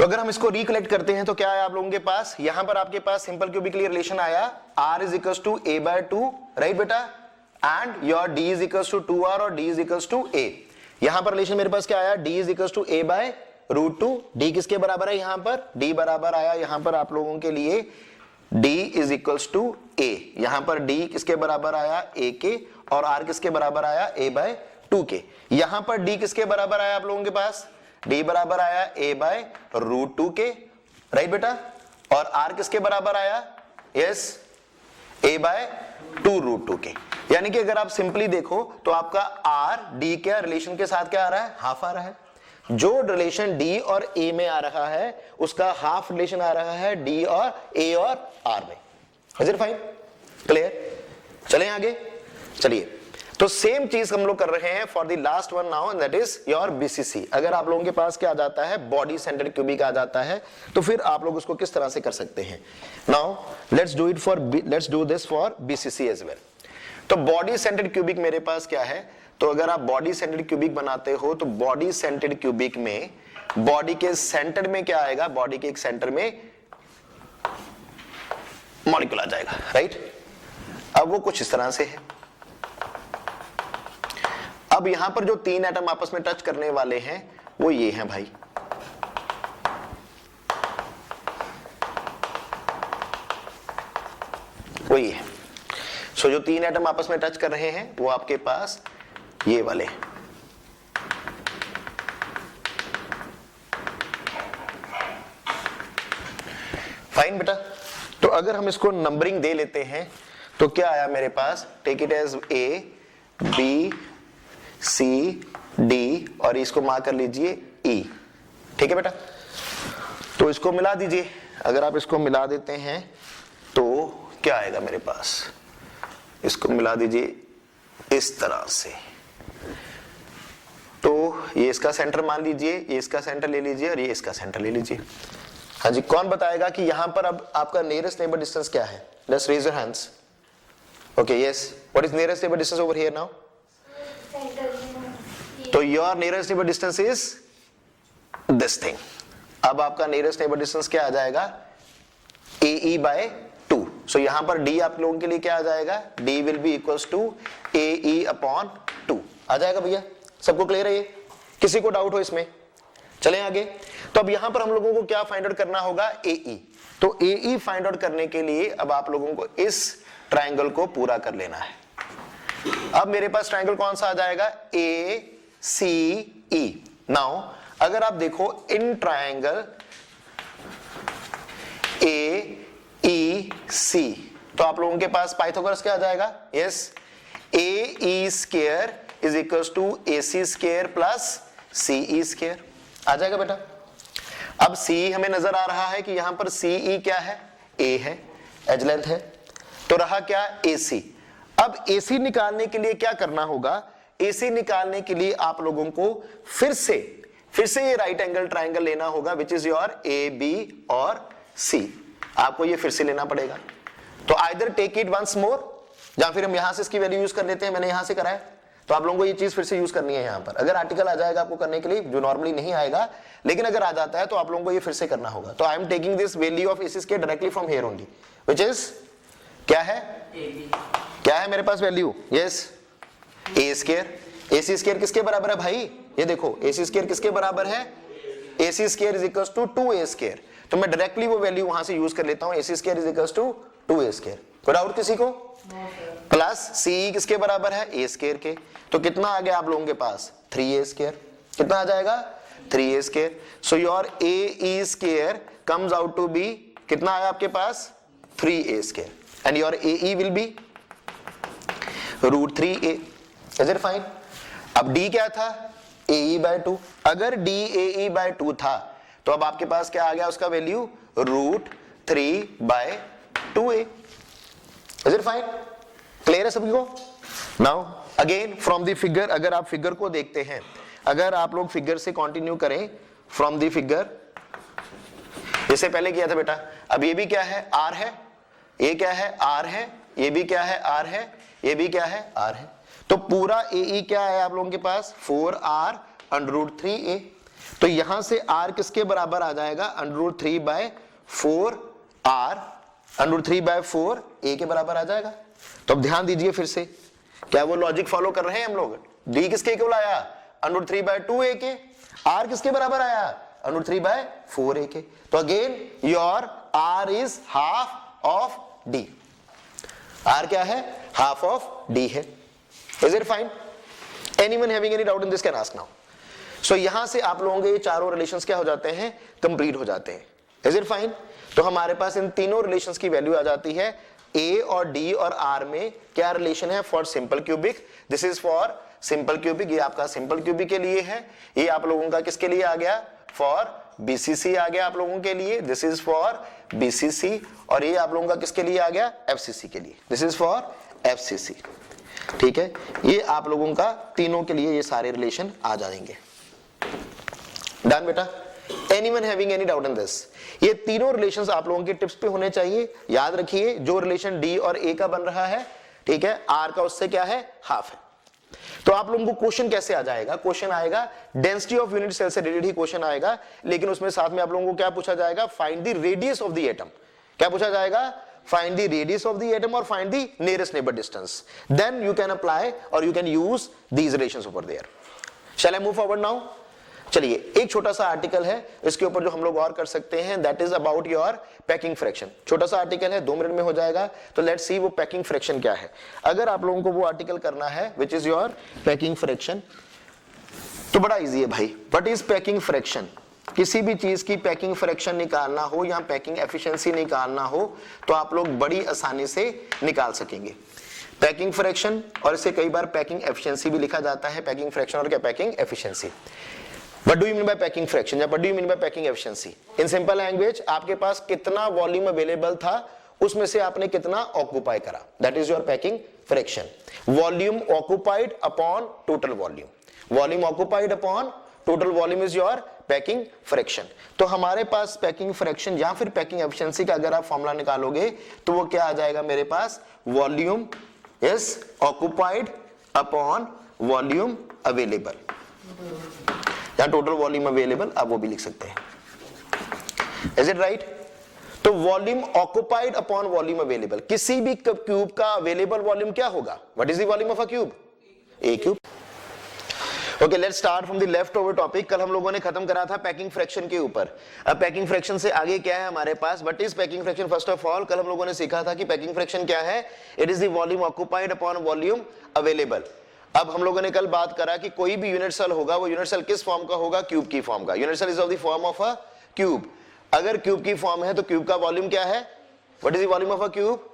अगर हम इसको रिकलेक्ट करते हैं तो क्या है आप लोगों के पास, यहां पर आपके पास सिंपल क्यूबिक लिए रिलेशन आया r is equals to a by 2, right बेटा, and your d is equals to 2r और d is equals to a। यहां पर रिलेशन मेरे पास क्या आया, d is equals to a by root 2। d किसके बराबर है, यहां पर d बराबर आया यहां पर आप लोगों के लिए d is equals to a। यहां पर d किसके बराबर आया, a के, और r किसके बराबर आया, a बाय 2 के। यहां पर d किसके बराबर आया आप लोगों के पास, d बराबर आया a बाय रूट 2 के, राइट बेटा, और r किसके बराबर आया, यस, a बाय 2 रूट 2 के। यानी कि अगर आप सिंपली देखो तो आपका r d के रिलेशन के साथ क्या आ रहा है, हाफ आ रहा है। जो रिलेशन d और a में आ रहा है उसका हाफ रिलेशन आ रहा है d और a और r में। Is it fine, clear? चलें आगे, चलिए। तो सेम चीज हम लोग कर रहे हैं for the last one now, that is your BCC. अगर आप लोगों के पास क्या आ जाता है, बॉडी सेंटर्ड क्यूबिक आ जाता है, तो फिर आप लोग उसको किस तरह से कर सकते हैं। Now let's do this for BCC as well. तो बॉडी सेंटर्ड क्यूबिक मेरे पास क्या है, तो अगर आप बॉडी सेंटर्ड क्यूबिक बनाते हो तो बॉडी सेंटर्ड क्यूबिक में बॉडी के सेंटर में क्या आएगा, बॉडी के एक सेंटर में मॉलिक्यूल आ जाएगा, राइट। अब वो कुछ इस तरह से है। अब यहां पर जो 3 एटम आपस में टच करने वाले हैं वो ये हैं भाई, वो ये है। सो जो 3 एटम आपस में टच कर रहे हैं वो आपके पास ये वाले हैं। फाइन बेटा। तो अगर हम इसको नंबरिंग दे लेते हैं तो क्या आया मेरे पास, take it as A, B, C, D और इसको मार्क कर लीजिए E, ठीक है बेटा। तो इसको मिला दीजिए। अगर आप इसको मिला देते हैं तो क्या आएगा मेरे पास, इसको मिला दीजिए इस तरह से। तो ये इसका सेंटर मान लीजिए, ये इसका सेंटर ले लीजिए और ये इसका सेंटर ले लीजिए। हाँ जी, कौन बताएगा कि यहां पर अब आपका नियरेस्ट नेबर डिस्टेंस क्या है? Let's raise your hands. Okay, yes, what is nearest neighbour distance over here now? तो your nearest neighbour distance is this thing. अब आपका नियरेस्ट नेबर डिस्टेंस क्या आ जाएगा, AE बाय 2। सो यहां पर D आप लोगों के लिए क्या आ जाएगा, D will be equals to AE upon 2 आ जाएगा। भैया सबको क्लियर है ये, किसी को डाउट हो इसमें? चलें आगे। तो अब यहां पर हम लोगों को क्या फाइंड आउट करना होगा, AE। तो AE फाइंड आउट करने के लिए अब आप लोगों को इस ट्राइंगल को पूरा कर लेना है। अब मेरे पास ट्राइंगल कौन सा आ जाएगा, ACE। नाउ अगर आप देखो इन ट्राइंगल AEC तो आप लोगों के पास पाइथागोरस क्या आ जाएगा, yes, AE square is equals to AC square plus CE square आ जाएगा बेटा। अब CE हमें नजर आ रहा है कि यहां पर CE क्या है, A है, एज लेंथ है, तो रहा क्या, AC। अब AC निकालने के लिए क्या करना होगा, AC निकालने के लिए आप लोगों को फिर से ये राइट एंगल ट्राइंगल लेना होगा, विच इज योर AB और C। आपको ये फिर से लेना पड़ेगा। तो either take it once more, या फिर हम यहां से इसकी वैल्यू यूज कर लेते हैं, मैंने यहां से करा है, तो आप लोगों को ये चीज फिर से यूज करनी है यहां पर। अगर आर्टिकल आ जाएगा आपको करने के लिए, जो नॉर्मली नहीं आएगा, लेकिन अगर आ जाता है तो आप लोगों को ये फिर से करना होगा। तो I am taking this value of AC square directly from here only, which is क्या है, क्या है मेरे पास value, yes, A square. AC square किसके बराबर है भाई, ये देखो AC स्क्वायर किसके बराबर है, AC square is equals to 2A square. तो मैं डायरेक्टली वो वैल्यू वहां से यूज कर लेता हूं, AC square is equals to 2A square. कोई डाउट किसी को? प्लस CE किसके बराबर है, A स्क्वायर के। तो कितना आ गया आप लोगों के पास, 3A स्क्वायर। कितना आ जाएगा, 3A square. So your AE square comes out to be, कितना आया आपके पास, 3A square, and your AE will be root 3A। Is it fine? अब D क्या था, AE बाय 2। अगर D AE बाय 2 था तो अब आपके पास क्या आ गया उसका value, root 3 by 2A। Is it fine? Clear है सभी को? Now again from the figure, अगर आप फिगर को देखते हैं, अगर आप लोग फिगर से कंटिन्यू करें फ्रॉम द फिगर, जैसे पहले किया था बेटा, अब ये भी क्या है, R है, ये क्या है, R है, ये भी क्या है, R है, ये भी क्या है, R है। तो पूरा AE क्या है आप लोगों के पास, 4R अंडर रूट 3A। तो यहां से r किसके बराबर आ जाएगा, √3/4 r, √3/4 a के बराबर आ जाएगा। तो अब ध्यान दीजिए फिर से, क्या वो लॉजिक फॉलो कर रहे हैं हम लोग? d किसके इक्वल आया, √3/2 a के, r किसके बराबर आया, √3/4 a के। तो again your r is half of d, r क्या है, हाफ ऑफ d है। Is it fine? Anyone having any doubt in this can ask now. So यहां से आप लोगों के ये चारों रिलेशंस क्या हो जाते हैं, कंप्लीट हो जाते हैं। Is it fine? तो हमारे पास इन तीनों रिलेशंस की वैल्यू आ जाती है। a और d और r में क्या रिलेशन है, for simple cubic, this is for simple cubic, ये आपका सिंपल क्यूबिक के लिए है। ये आप लोगों का किसके लिए आ गया, फॉर BCC आ गया आप लोगों के लिए, दिस इज फॉर BCC। और ये आप लोगों का किसके लिए आ गया, FCC के लिए, दिस इज फॉर FCC। ठीक है, ये आप लोगों का तीनों के लिए ये सारे रिलेशन आ जाएंगे। डन बेटा? Anyone having any doubt in this? ये तीनों रिलेशंस आप लोगों के टिप्स पे होने चाहिए। याद रखिए, जो रिलेशन D और A का बन रहा है, ठीक है, R का उससे क्या है, हाफ है। तो आप लोगों को क्वेश्चन कैसे आ जाएगा, क्वेश्चन आएगा डेंसिटी ऑफ यूनिट सेल से रिलेटेड ही क्वेश्चन आएगा, लेकिन उसमें साथ में आप लोगों को क्या पूछा जाएगा, find the radius of the atom. क्या पूछा जाएगा, find the radius of the atom or find the nearest neighbor distance, then you can apply or you can use these relations over there. Shall I move forward now? चलिए, एक छोटा सा article है, इसके ऊपर जो हम लोग और कर सकते हैं, that is about your packing fraction। छोटा सा आर्टिकल है, 2 मिनट में हो जाएगा। तो let's see वो packing fraction क्या है। अगर आप लोगों को वो आर्टिकल करना है which is your packing fraction, तो बड़ा इजी है भाई। What is packing fraction? किसी भी चीज की पैकिंग फ्रैक्शन निकालना हो या पैकिंग एफिशिएंसी निकालना हो तो आप लोग बड़ी आसानी से निकाल सकेंगे। पैकिंग फ्रैक्शन, और इसे कई बार पैकिंग एफिशिएंसी भी लिखा जाता है, पैकिंग फ्रैक्शन और क्या packing efficiency. What do you mean by packing fraction या what do you mean by packing efficiency? In simple language, आपके पास कितना वॉल्यूम अवेलेबल था, उसमें से आपने कितना ऑक्यूपाई करा, that is your packing fraction. Volume occupied upon total volume, volume occupied upon total volume is your packing fraction. तो हमारे पास पैकिंग फ्रैक्शन या फिर पैकिंग एफिशिएंसी का अगर आप फॉर्मूला निकालोगे तो वो क्या आ जाएगा मेरे पास, volume is occupied upon volume available, या टोटल वॉल्यूम अवेलेबल, आप वो भी लिख सकते हैं। Is it right? तो volume occupied upon volume available, किसी भी क्यूब का अवेलेबल वॉल्यूम क्या होगा, what is the volume of a cube, a cube. Okay, let's start from the left over topic. कल हम लोगों ने खत्म करा था पैकिंग फ्रैक्शन के ऊपर। अब पैकिंग फ्रैक्शन से आगे क्या है हमारे पास, what is packing fraction? First of all, कल हम लोगों ने सीखा था कि पैकिंग फ्रैक्शन क्या है, it is the volume occupied upon volume available. अब हम लोगों ने कल बात करा कि कोई भी यूनिट सेल होगा, वो यूनिट सेल किस फॉर्म का होगा, क्यूब की फॉर्म का। Unit cell is of the form of a cube. अगर क्यूब की फॉर्म है तो क्यूब का वॉल्यूम क्या है, what is the volume of a cube,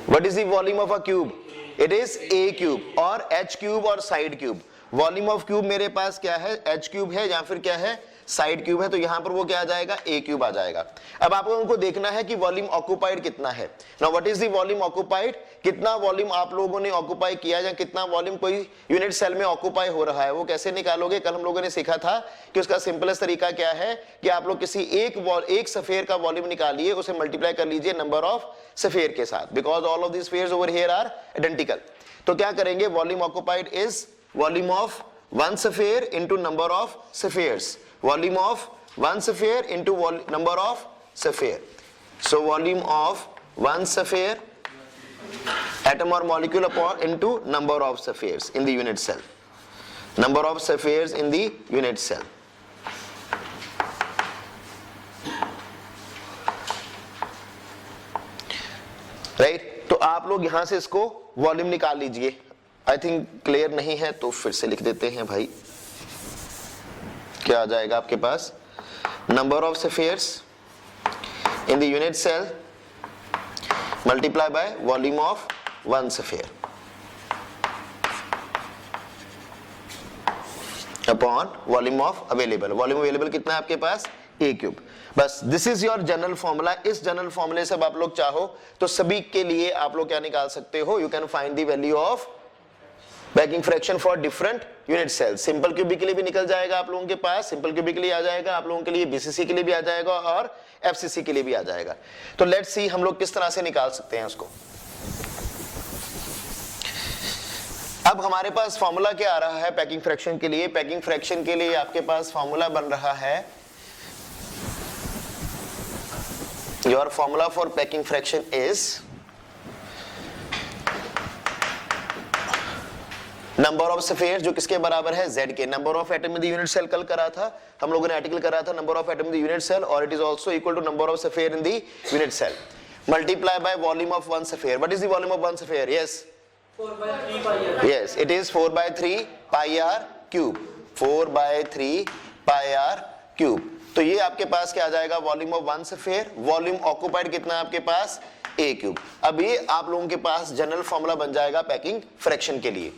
what is the volume of a cube, it is a cube और h cube और side cube. Volume of cube मेरे पास क्या है, एच क्यूब है या फिर क्या है, साइड क्यूब है, तो यहां पर वो क्या आ जाएगा, ए क्यूब आ जाएगा। अब आप लोगों को देखना है कि वॉल्यूम ऑक्यूपाइड कितना है। Now what is the volume occupied, कितना वॉल्यूम आप लोगों ने ऑक्यूपाई किया या कितना वॉल्यूम कोई यूनिट सेल में ऑक्यूपाई हो रहा है, वो कैसे निकालोगे। कल हम लोगों ने सीखा था कि उसका सिंपलेस्ट तरीका क्या है कि आप लोग किसी एक सफेयर का वॉल्यूम निकालिए, उसे मल्टीप्लाई कर लीजिए नंबर ऑफ सफेयर के साथ, because all of this spheres over here are identical. तो क्या करेंगे, volume occupied is volume of one sphere into number of spheres, volume of one sphere into number of sphere. So volume of one sphere, atom or molecule upon into number of spheres in the unit cell, number of spheres in the unit cell. Right? तो आप लोग यहां से इसको volume निकाल लीजिए। I think clear नहीं है तो फिर से लिख देते हैं भाई। क्या आ जाएगा आपके पास, number of spheres in the unit cell multiply by volume of one sphere upon volume of available. Volume available कितना है आपके पास, ए क्यूब। बस this is your general formula. इस जनरल फॉर्मूले से आप लोग चाहो तो सभी के लिए आप लोग क्या निकाल सकते हो, you can find the value of packing fraction for different unit cells. Simple cubic के लिए भी निकल जाएगा आप लोगों के पास, सिंपल क्यूबिक के लिए आ जाएगा आप लोगों के लिए, बीसीसी के लिए भी आ जाएगा और एफसीसी के लिए भी आ जाएगा। तो लेट्स सी हम लोग किस तरह से निकाल सकते हैं उसको। अब हमारे पास फॉर्मूला क्या आ रहा है पैकिंग फ्रैक्शन के लिए? पैकिंग फ्रैक्शन के लिए आपके पास फॉर्मूला बन रहा है, your formula for packing fraction is number of sphere, जो किसके बराबर है? Z के। Number of atom in the unit cell कल करा था हम लोगों ने, आर्टिकल करा था number of atom in the unit cell, और it is also equal to number of sphere in the unit cell multiply by volume of one sphere. What is the volume of one sphere? Yes, 4/3 pi r. yes, it is 4/3 pi r cube, 4/3 pi r cube। तो ये आपके पास क्या आ जाएगा? Volume of one sphere. Volume occupied कितना है आपके पास? a cube. अब ये आप लोगों के पास जनरल फॉर्मूला बन जाएगा पैकिंग फ्रैक्शन के लिए।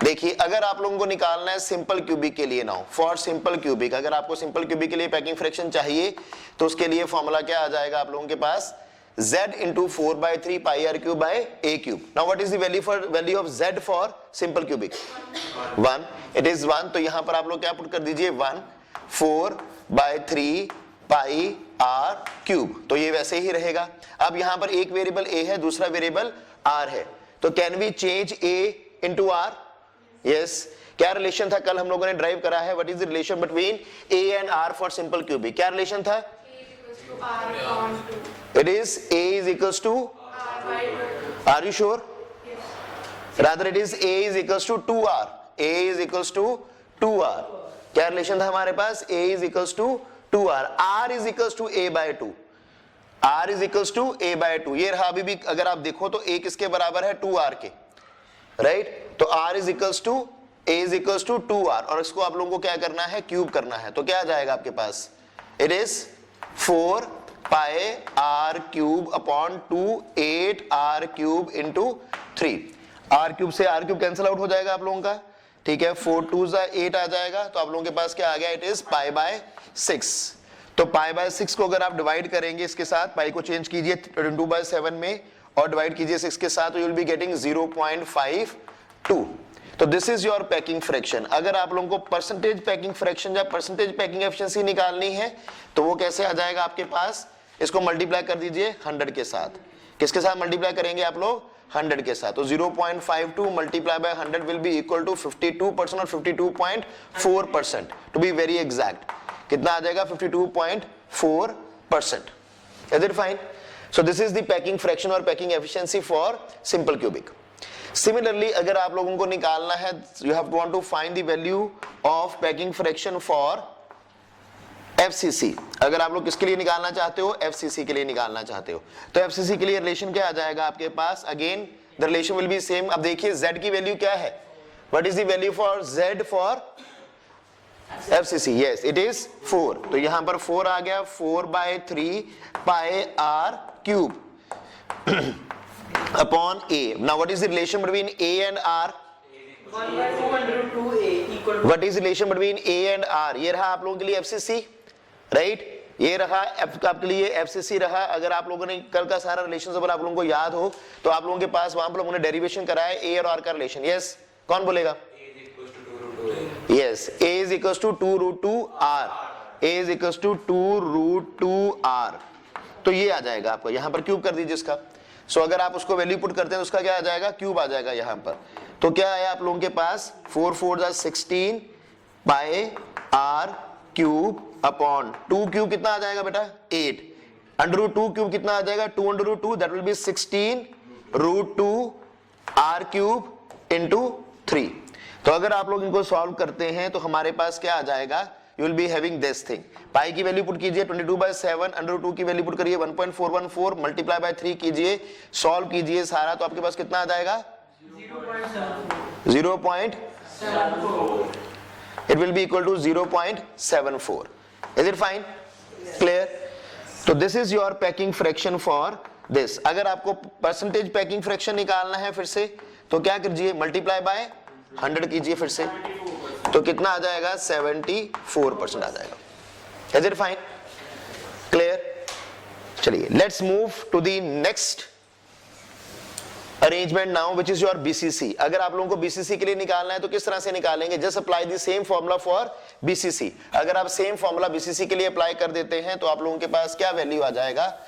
देखिए, अगर आप लोगों को निकालना है सिंपल क्यूबिक के लिए, नाउ फॉर सिंपल क्यूबिक, अगर आपको सिंपल क्यूबिक के लिए पैकिंग फ्रैक्शन चाहिए तो उसके लिए फॉर्मूला क्या आ जाएगा आप लोगों के पास? Z into 4/3 pi r cube by a cube. Now what is the value of Z for simple cubic? 1. It is 1. तो यहां पर आप लोग क्या पुट कर दीजिए? 1 4/3 pi r cube। तो ये वैसे ही रहेगा। अब यहां पर एक वेरिएबल a है, दूसरा वेरिएबल r है, तो can we change a into r? Yes. क्या रिलेशन था कल हम लोगों ने ड्राइव करा है? What is the relation between a and r for simple cubic? क्या रिलेशन था? It is a is equals to are you sure? Rather it is a is equals to 2r. a is equals to 2r. क्या relation था हमारे पास? a is equals to 2r. r is equals to a by 2. r is equals to a by 2. ये रहा। अभी भी अगर आप देखो तो a किसके बराबर है? 2r के, राइट? तो r is equals to a is equals to 2r, और इसको आप लोगों को क्या करना है? क्यूब करना है। तो क्या आ जाएगा आपके पास? It is 4 pi r cube upon 2 8 r cube into 3। r cube से r cube कैंसिल आउट हो जाएगा आप लोगों का, ठीक है? 4 2 8 आ जाएगा, तो आप लोगों के पास क्या आ गया? It is pi by 6। तो पाई बाय 6 को अगर आप डिवाइड करेंगे इसके साथ, पाई को चेंज कीजिए 22/7 में और डिवाइड कीजिए 6 के साथ, तो यू विल बी गेटिंग 0.52। तो this is your packing fraction. अगर आप लोगों को परसेंटेज पैकिंग फ्रैक्शन या परसेंटेज पैकिंग एफिशिएंसी निकालनी है तो वो कैसे आ जाएगा आपके पास? इसको मल्टीप्लाई कर दीजिए 100 के साथ। किसके साथ मल्टीप्लाई करेंगे आप लोग? 100 के साथ। तो 0.52 multiply by 100 will be equal to 52% और 52.4%, टू बी वेरी एग्जैक्ट। कितना आ जाएगा? 52.4%। Is it fine? So this is the packing fraction और packing efficiency for simple cubic. Similarly अगर आप लोगों को निकालना है, you have to want to find the value of packing fraction for FCC। अगर आप लोग किसके लिए निकालना चाहते हो? FCC के लिए निकालना चाहते हो, तो FCC के लिए रिलेशन क्या आ जाएगा आपके पास? Again the relation will be same. अब देखिए Z की वैल्यू क्या है? What is the value for Z for FCC? Yes, it is 4। तो यहां पर 4 आ गया, 4/3 pi r cube upon a. Now what is the relation between a and r? 1/2 a equal to What is the relation between a and r? ये रहा आप लोगों के लिए FCC, राइट? ये रहा आपके लिए FCC रहा। अगर आप लोगों ने कल का सारा रिलेशन अगर आप लोगों को याद हो तो आप लोगों के पास वहां पर उन्होंने डेरिवेशन कराया a और r का रिलेशन। यस, कौन बोलेगा? Yes, a is equals to 2√2r। a is equals to 2√2r। तो ये आ जाएगा आपको, यहां पर क्यूब कर दीजिए इसका। सो अगर आप उसको वैल्यू पुट करते हैं तो उसका क्या आ जाएगा? क्यूब आ जाएगा यहां पर। तो क्या आया आप लोगों के पास? 4 4 16 pi r cube upon 2 cube कितना आ जाएगा बेटा? 8। √2 क्यूब कितना आ जाएगा? 2 that will B 16√2 r cube into 3। तो अगर आप लोग इनको सॉल्व करते हैं तो हमारे पास क्या आ जाएगा? You will be having this thing. Pi की वैल्यू पुट कीजिए 22/7, √2 की वैल्यू पुट करिए 1.414, मल्टीप्लाई बाय 3 कीजिए, सॉल्व कीजिए सारा, तो आपके पास कितना आ जाएगा? 0.74। It will be equal to 0.74. Is it fine? Clear? तो this is your packing fraction for this. अगर आपको परसेंटेज पैकिंग फ्रैक्शन निकालना है फिर से तो क्या कीजिए? मल्टीप्लाई बाय 100 कीजिए फिर से, तो कितना आ जाएगा? 74% आ जाएगा। Is it fine? Clear? चलिए, let's move to the next arrangement now which is your BCC। अगर आप लोगों को BCC के लिए निकालना है तो किस तरह से निकालेंगे? Just apply the same formula for BCC। अगर आप सेम फॉर्मूला BCC के लिए अप्लाई कर देते हैं तो आप लोगों के पास क्या वैल्यू आ जाएगा?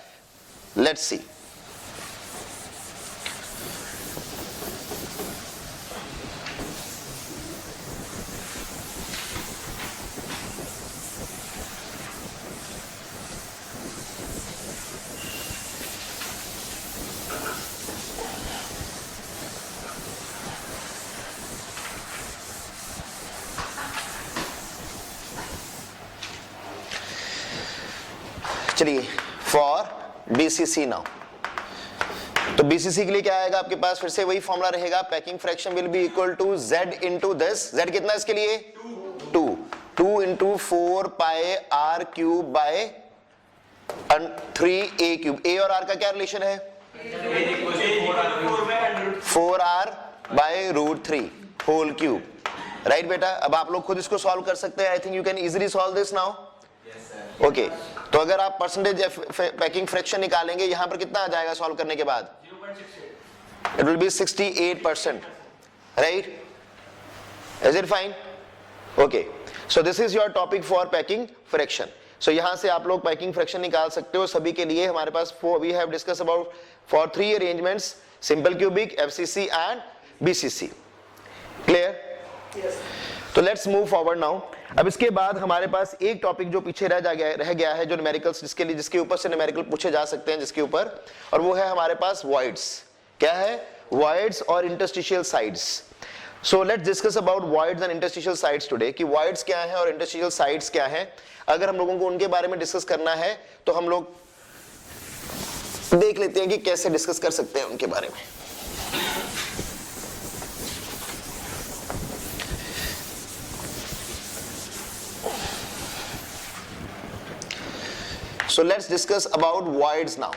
Let's see. चलिए फॉर बीसीसी नाउ, तो बीसीसी के लिए क्या आएगा आपके पास, फिर से वही फॉर्मूला रहेगा, packing fraction will be equal to z into this, z कितना इसके लिए 2 into 4 pi r cube by 3a cube. a और r का क्या रिलेशन है, 4r by root 3 whole cube, right बेटा। अब आप लोग खुद इसको सॉल्व कर सकते हैं, I think you can easily solve this now. Okay, तो अगर आप परसेंटेज पैकिंग फ्रैक्शन निकालेंगे यहां पर कितना आ जाएगा सॉल्व करने के बाद, it will be 68%, right, is it fine? Okay, so this is your topic for packing fraction. So यहां से आप लोग पैकिंग फ्रैक्शन निकाल सकते हो सभी के लिए। हमारे पास we have discuss about for 3 arrangements, simple cubic, FCC and BCC. Clear? तो लेट्स मूव फॉरवर्ड नाउ। अब इसके बाद हमारे पास एक टॉपिक जो पीछे रह गया है, जो न्यूमेरिकल्स जिसके ऊपर से न्यूमेरिकल पूछे जा सकते हैं जिसके ऊपर, और वो है हमारे पास वॉइड्स। क्या है? वॉइड्स और interstitial sides. So let's discuss about voids and interstitial sides today, कि वॉइड्स क्या है और इंटरस्टिशियल साइड्स क्या है। अगर हम लोगों को उनके बारे में डिस्कस करना है तो हम लोग देख लेते हैं कि कैसे डिस्कस कर सकते हैं उनके बारे में। So let's discuss about voids now.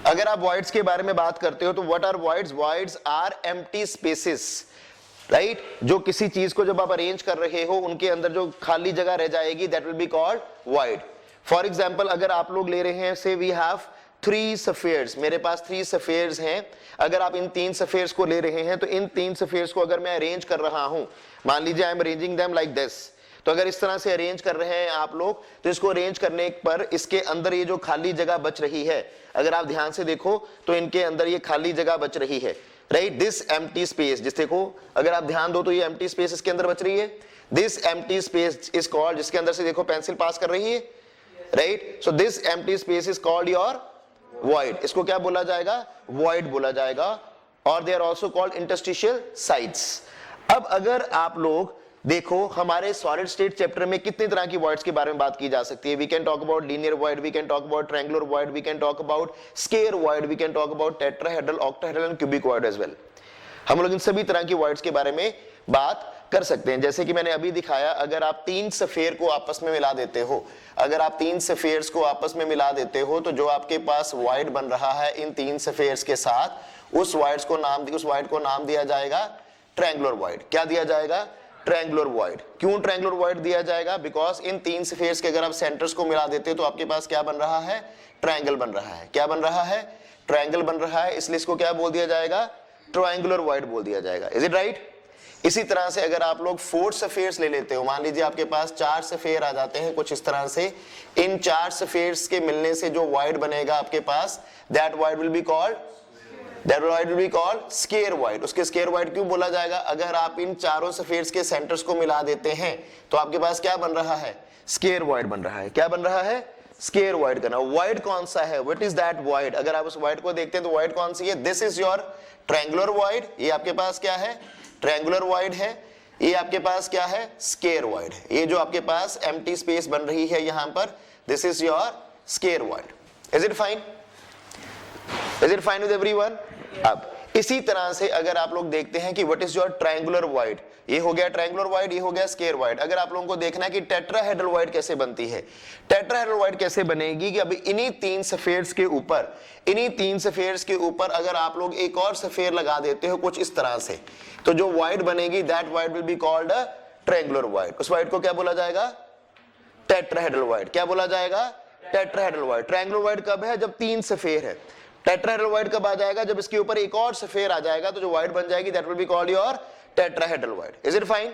अगर आप voids के बारे में बात करते हो तो what are voids? Voids are empty spaces, right? जो किसी चीज को जब आप अरेंज कर रहे हो उनके अंदर जो खाली जगह रह जाएगी, that will be called void. For example, अगर आप लोग ले रहे हैं, say we have 3 spheres, मेरे पास 3 spheres हैं। अगर आप इन 3 spheres को ले रहे हैं तो इन 3 spheres को अगर मैं अरेंज कर रहा हूं, मान लीजिए I am arranging them like this, तो अगर इस तरह से अरेंज कर रहे हैं आप लोग, तो इसको अरेंज करने पर इसके अंदर ये जो खाली जगह बच रही है, अगर आप ध्यान से देखो तो इनके अंदर ये खाली जगह बच रही है, राइट, दिस एम्प्टी स्पेस, जिस देखो अगर आप ध्यान दो तो ये एम्प्टी स्पेस इसके अंदर बच रही है, this empty space is called, जिसके अंदर से देखो पेंसिल पास कर रही है, right, so this empty space is called your void. इसको क्या बोला जाएगा? वॉइड बोला जाएगा, और they are also called interstitial sides. अब अगर आप लोग देखो हमारे सॉलिड स्टेट चैप्टर में कितनी तरह की वॉइड्स के बारे में बात की जा सकती है। We can talk about linear void, we can talk about triangular void, we can talk about square void, we can talk about tetrahedral, octahedral and cubic void as well. हम लोग इन सभी तरह की वॉइड्स के बारे में बात कर सकते हैं। जैसे कि मैंने अभी दिखाया, अगर आप 3 स्फीयर को आपस में मिला देते हो, अगर आप 3 स्फीयर्स को आपस में मिला देते हो तो जो आपके पास वॉइड बन रहा है इन 3 स्फीयर्स के साथ, उस वॉइड को नाम दिया जाएगा ट्रायंगुलर वॉइड। क्या दिया जाएगा? Triangular void. क्यों ट्रायंगुलर वॉइड दिया जाएगा? बिकॉज इन 3 स्फीयर्स के अगर आप सेंटर्स को मिला देते हो तो आपके पास क्या बन रहा है? ट्रायंगल बन रहा है। क्या बन रहा है? ट्रायंगल बन रहा है, इसलिए इसको क्या बोल दिया जाएगा? ट्रायंगुलर वॉइड बोल दिया जाएगा। Is it right? इसी तरह से अगर आप लोग 4 स्फीयर्स ले लेते हो, मान लीजिए आपके पास 4 स्फीयर आ जाते हैं कुछ इस तरह से, इन 4 स्फीयर्स के मिलने से जो वॉइड बनेगा आपके पास, that void will be called square void. उसके स्क्वायर वॉइड क्यों बोला जाएगा? अगर आप इन चारों स्फीयर्स के सेंटर्स को मिला देते हैं तो आपके पास क्या बन रहा है? स्क्वायर वॉइड बन रहा है। क्या बन रहा है? स्क्वायर वॉइड करना। वॉइड कौन सा है? What is that void? अगर आप उस वॉइड को देखते हैं तो वॉइड कौन सी है? This is your triangular void. ये आपके पास क्या है? ट्रायंगुलर वॉइड है। ये आपके पास क्या है? स्क्वायर वॉइड है। ये जो आपके पास एम्प्टी स्पेस बन रही है यहां पर, this is your square void. Is it fine? Is it fine with everyone? अब इसी तरह से अगर आप लोग देखते हैं कि what is your triangular void, ये हो गया ट्रायंगुलर वॉइड, ये हो गया स्क्वायर वॉइड। अगर आप लोगों को देखना है कि टेट्राहेड्रल वॉइड कैसे बनती है, टेट्राहेड्रल वॉइड कैसे बनेगी, कि अभी इन्हीं 3 स्फीयर्स के ऊपर अगर आप लोग एक और स्फीयर लगा देते हो कुछ इस तरह से, तो जो वॉइड बनेगी that void will be called a triangular void. उस वॉइड को क्या बोला जाएगा? Tetrahedral void. क्या बोला जाएगा? Tetrahedral void. ट्रायंगुलर वॉइड कब है? जब 3 स्फीयर है। टेट्राहेड्रल वॉइड कब आ जाएगा? जब इसके ऊपर एक और स्फीयर आ जाएगा, तो जो वॉइड बन जाएगी that will be called your tetrahedral void. Is it fine?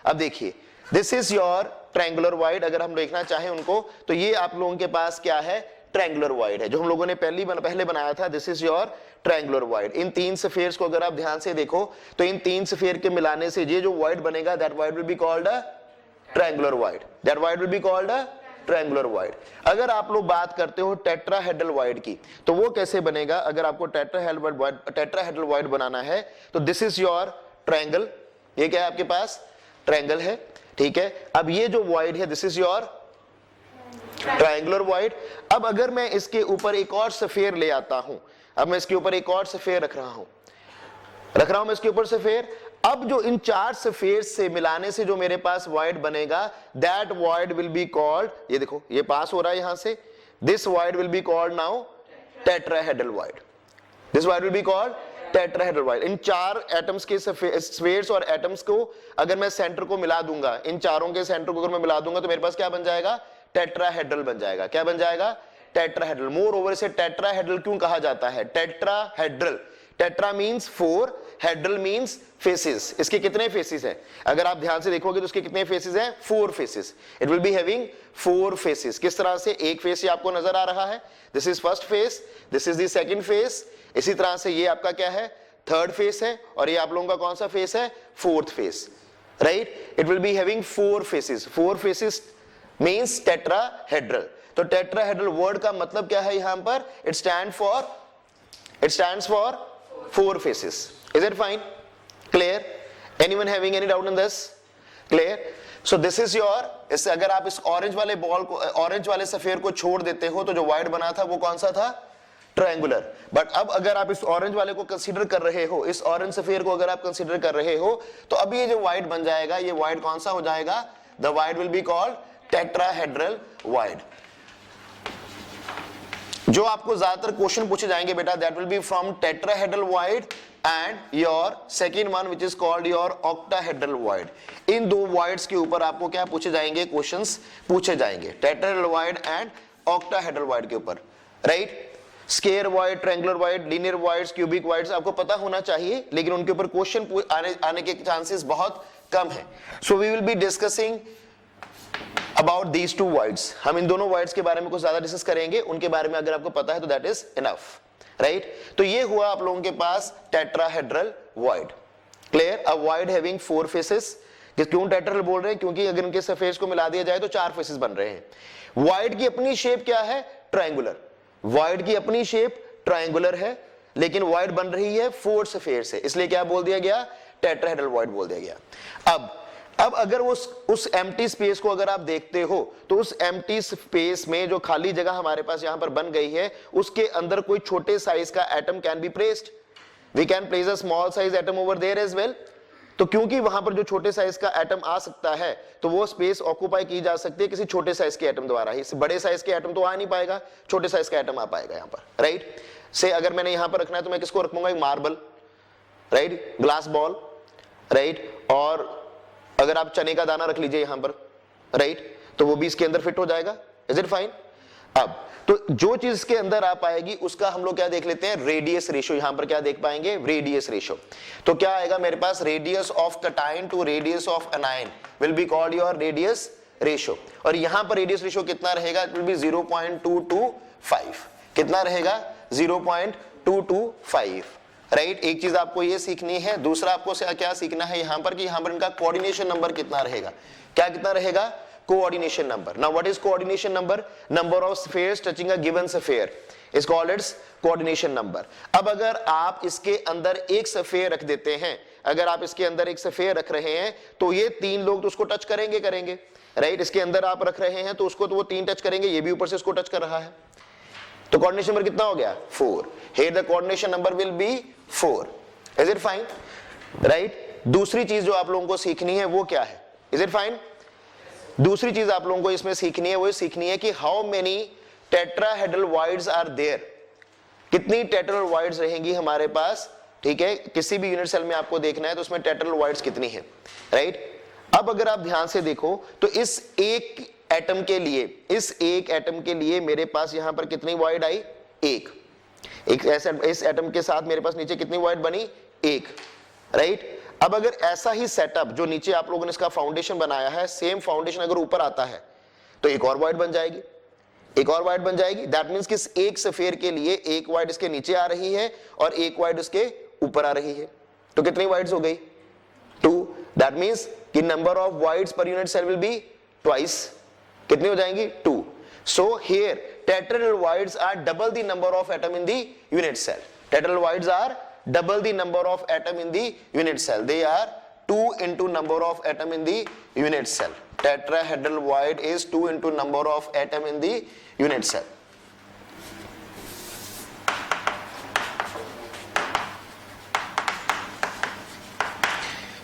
अब देखिए, this is your triangular void. अगर हम देखना चाहें उनको तो ये आप लोगों के पास क्या है? ट्रायंगुलर वॉइड है, जो हम लोगों ने पहले बनाया था। This is your triangular void. In 3 spheres को अगर आप ध्यान से देखो तो इन 3 स्फीयर के मिलाने से ये जो वॉइड बनेगा that void will be called a triangular void. That void will be called a triangular void. अगर आप लोग बात करते हो टेट्राहेड्रल वॉइड की, तो वो कैसे बनेगा? अगर आपको टेट्राहेड्रल वॉइड बनाना है तो दिस इज योर ट्रायंगल। ये क्या है आपके पास? ट्रायंगल है, ठीक है। अब ये जो वॉइड है this is your triangular wide. अब अगर मैं इसके ऊपर एक और सफेयर ले आता हूं, अब मैं इसके ऊपर एक और सफेयर रख रहा हूं मैं इसके ऊपर सफेयर। अब जो इन चार सफेयर से मिलाने से जो मेरे पास वाइड बनेगा, that void will be called, ये देखो ये पास हो रहा है यहां से, this void will be called now tetrahedral void. This void will be called tetrahedral void. इन चार एटम्स के स्फीयर्स और एटम्स को अगर मैं सेंटर को मिला दूंगा, इन चारों के सेंटर को अगर मैं मिला दूंगा तो मेरे पास क्या बन जाएगा, टेट्राहेड्रल बन जाएगा। क्या बन जाएगा, टेट्राहेड्रल। मोर ओवर इसे टेट्राहेड्रल क्यों कहा जाता है, tetrahedral, tetra means 4, hedral means faces. इसके कितने फेसेस हैं, अगर आप ध्यान से देखोगे तो इसके कितने फेसेस हैं, 4 faces. It will be having 4 faces. किस तरह से, एक फेस ये आपको नजर आ रहा है, this is first face, this is the second face, इसी तरह से ये आपका क्या है, थर्ड फेस है, और ये आप लोगों का कौन सा फेस है, fourth face, right. It will be having 4 faces. 4 faces means tetrahedral. तो टेट्राहेड्रल वर्ड का मतलब क्या है यहां पर, it stands for 4 faces. Is it fine? Clear? Anyone having any doubt on this? Clear? So this is your, इससे अगर आप इस ऑरेंज वाले बॉल को, ऑरेंज वाले सफेयर को छोड़ देते हो तो जो वाइड बना था वो कौन सा था, ट्रायंगुलर। बट अब अगर आप इस ऑरेंज वाले को कंसीडर कर रहे हो, इस ऑरेंज सफेयर को अगर आप कंसीडर कर रहे हो, तो अब ये जो वाइड बन जाएगा, ये वाइड कौन सा हो जाएगा, the void will be called tetrahedral void. जो आपको ज्यादातर क्वेश्चन पूछे जाएंगे बेटा, that will be from tetrahedral void and your second one which is called your octahedral void. इन दो वाइड्स के ऊपर आपको क्या पूछे जाएंगे, क्वेश्चंस पूछे जाएंगे, tetrahedral void and octahedral wide के ऊपर, right. Square wide, triangular wide, linear wides, cubic wides आपको पता होना चाहिए, लेकिन उनके ऊपर क्वेश्चन आने के चांसेस बहुत कम है। So we will be discussing about these two voids. हम इन दोनों वाइड्स के बारे में कुछ ज्यादा डिस्कस करेंगे, उनके बारे में अगर आपको पता है तो दैट इज इनफ, राइट। तो ये हुआ आप लोगों के पास tetrahedral void. Clear? A void having 4 faces. क्यों टेट्राहेड्रल बोल रहे हैं, क्योंकि अगर इनके सरफेस को मिला दिया जाए तो 4 फेसेस बन रहे हैं। वाइड की अपनी शेप क्या है, ट्रायंगुलर। वाइड की अपनी शेप ट्रायंगुलर है, लेकिन वाइड बन रही है 4 सफेयर से, इसलिए क्या बोल दिया गया, टेट्राहेड्रल वाइड बोल दिया गया। अब अगर उस एम्प्टी स्पेस को अगर आप देखते हो, तो उस एम्प्टी स्पेस में जो खाली जगह हमारे पास यहां पर बन गई है, उसके अंदर कोई छोटे साइज का atom can be placed. We can place a small size atom over there as well. तो क्योंकि वहां पर जो छोटे साइज का एटम आ सकता है, तो वो स्पेस ऑक्यूपाई की जा सकती है किसी छोटे साइज के एटम द्वारा ही। बड़े साइज के एटम तो आ नहीं पाएगा, छोटे साइज का एटम आ पाएगा यहां पर, राइट। से अगर मैंने यहां पर रखना है तो मैं किसको रखूंगा, एक marble, right, glass ball, right, और अगर आप चने का दाना रख लीजिए यहां पर, राइट, तो वो भी इसके अंदर फिट हो जाएगा। Is it fine? अब तो जो चीज इसके अंदर आ पाएगी उसका हम लोग क्या देख लेते हैं, रेडियस रेशियो। यहां पर क्या देख पाएंगे, रेडियस रेशियो। तो क्या आएगा मेरे पास, radius of cation to radius of anion will be called your radius ratio. और यहां पर रेडियस रेशियो कितना रहेगा, इट विल बी 0.225। कितना रहेगा, 0.225, राइट। एक चीज आपको ये सीखनी है। दूसरा आपको क्या सीखना है यहां पर, कि यहां पर इनका कोऑर्डिनेशन नंबर कितना रहेगा। क्या कितना रहेगा, coordination number. Now what is coordination number, number of spheres touching a given sphere is called its coordination number. अब अगर आप इसके अंदर एक स्फीयर रख देते हैं, अगर आप इसके अंदर एक स्फीयर रख रहे हैं, तो ये 3 लोग तो उसको टच करेंगे, राइट। इसके अंदर आप रख रहे हैं तो उसको तो वो 3 टच करेंगे, ये भी ऊपर से उसको टच कर रहा है, तो कोऑर्डिनेशन नंबर कितना हो गया, 4। Here the coordination number will be 4। Is it fine, right. दूसरी चीज जो आप लोगों को सीखनी है वो क्या है, इज इट फाइन। दूसरी चीज आप लोगों को इसमें सीखनी है, वो सीखनी है कि how many tetrahedral voids are there. कितनी टेट्राहेड्रल वाइड्स रहेंगी हमारे पास, ठीक है। किसी भी यूनिट सेल में आपको देखना है तो उसमें टेट्राहेड्रल वाइड्स कितनी है, राइट। अब अगर आप ध्यान से देखो तो इस एक एटम के लिए मेरे पास यहां पर कितनी वाइड आई, एक ऐसे इस एटम के साथ मेरे पास नीचे कितनी वाइड बनी, 1, राइट। अब अगर ऐसा ही सेटअप जो नीचे आप लोगों ने इसका फाउंडेशन बनाया है, सेम फाउंडेशन अगर ऊपर आता है तो एक और वाइड बन जाएगी, दैट मींस कि इस एक स्फीयर के लिए एक वाइड इसके नीचे आ रही है और एक वाइड उसके ऊपर आ रही है। तो कितनी वाइड्स हो गई, 2। दैट मींस कि नंबर ऑफ वाइड्स पर unit cell will be twice. कितनी हो जाएंगी, 2। So here tetrahedral wides are double the number of atom in the unit cell. Tetrahedral wides are double the number of atom in the unit cell. They are 2 into number of atom in the unit cell. Tetrahedral void is 2 into number of atom in the unit cell.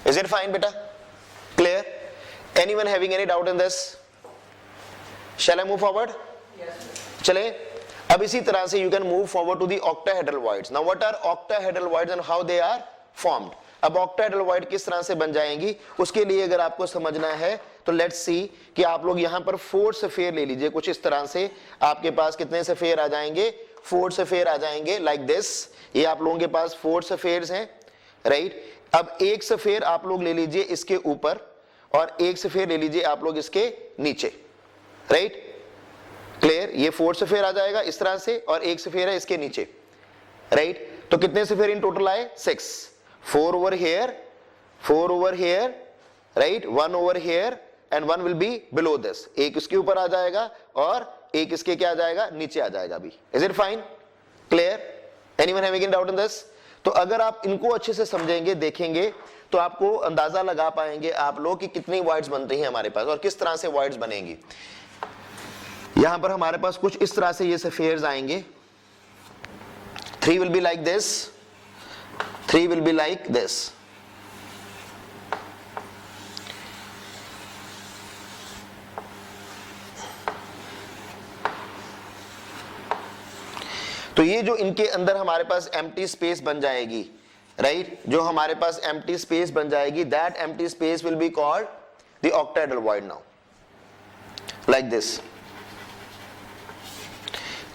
Is it fine beta? Clear? Anyone having any doubt in this? Shall I move forward? Yes. चले अब इसी तरह से you can move forward to the octahedral voids. Now what are octahedral voids and how they are formed? अब octahedral void किस तरह से बन जाएंगी, उसके लिए अगर आपको समझना है तो लेट्स सी कि आप लोग यहां पर 4 सफेयर ले लीजिए. कुछ इस तरह से आपके पास कितने सफेयर आ जाएंगे, 4 सफेयर आ जाएंगे लाइक दिस. ये आप लोगों के पास 4 सफेयर्स हैं, राइट. अब एक सफेयर आप लोग ले लीजिए इसके ऊपर और एक सफेयर ले लीजिए आप लोग इसके नीचे, राइट. क्लियर? ये 4 सफेयर आ जाएगा इस तरह से और एक सफेयर है इसके नीचे, राइट. तो कितने सफेयर इन टोटल आए? 6. 4 over here, 4 over here, right, 1 over here and 1 will be below this. एक इसके ऊपर आ जाएगा और एक इसके क्या आ जाएगा, नीचे आ जाएगा भी. Is it fine? Clear? Anyone having any doubt in this? तो अगर आप इनको अच्छे से समझेंगे, देखेंगे तो आपको अंदाजा लगा पाएंगे आप लोग कि कितनी वॉइड्स बनती हैं हमारे पास और किस तरह से वॉइड्स बनेंगी. यहां पर हमारे पास कुछ इस तरह से ये सफेयर्स आएंगे. 3 will be like this, 3 will be like this. तो ये जो इनके अंदर हमारे पास एम्प्टी स्पेस बन जाएगी, राइट, जो हमारे पास एम्प्टी स्पेस बन जाएगी, that empty space will be called the octahedral void. Now like this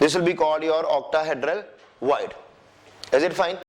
will be called your octahedral void. Is it fine?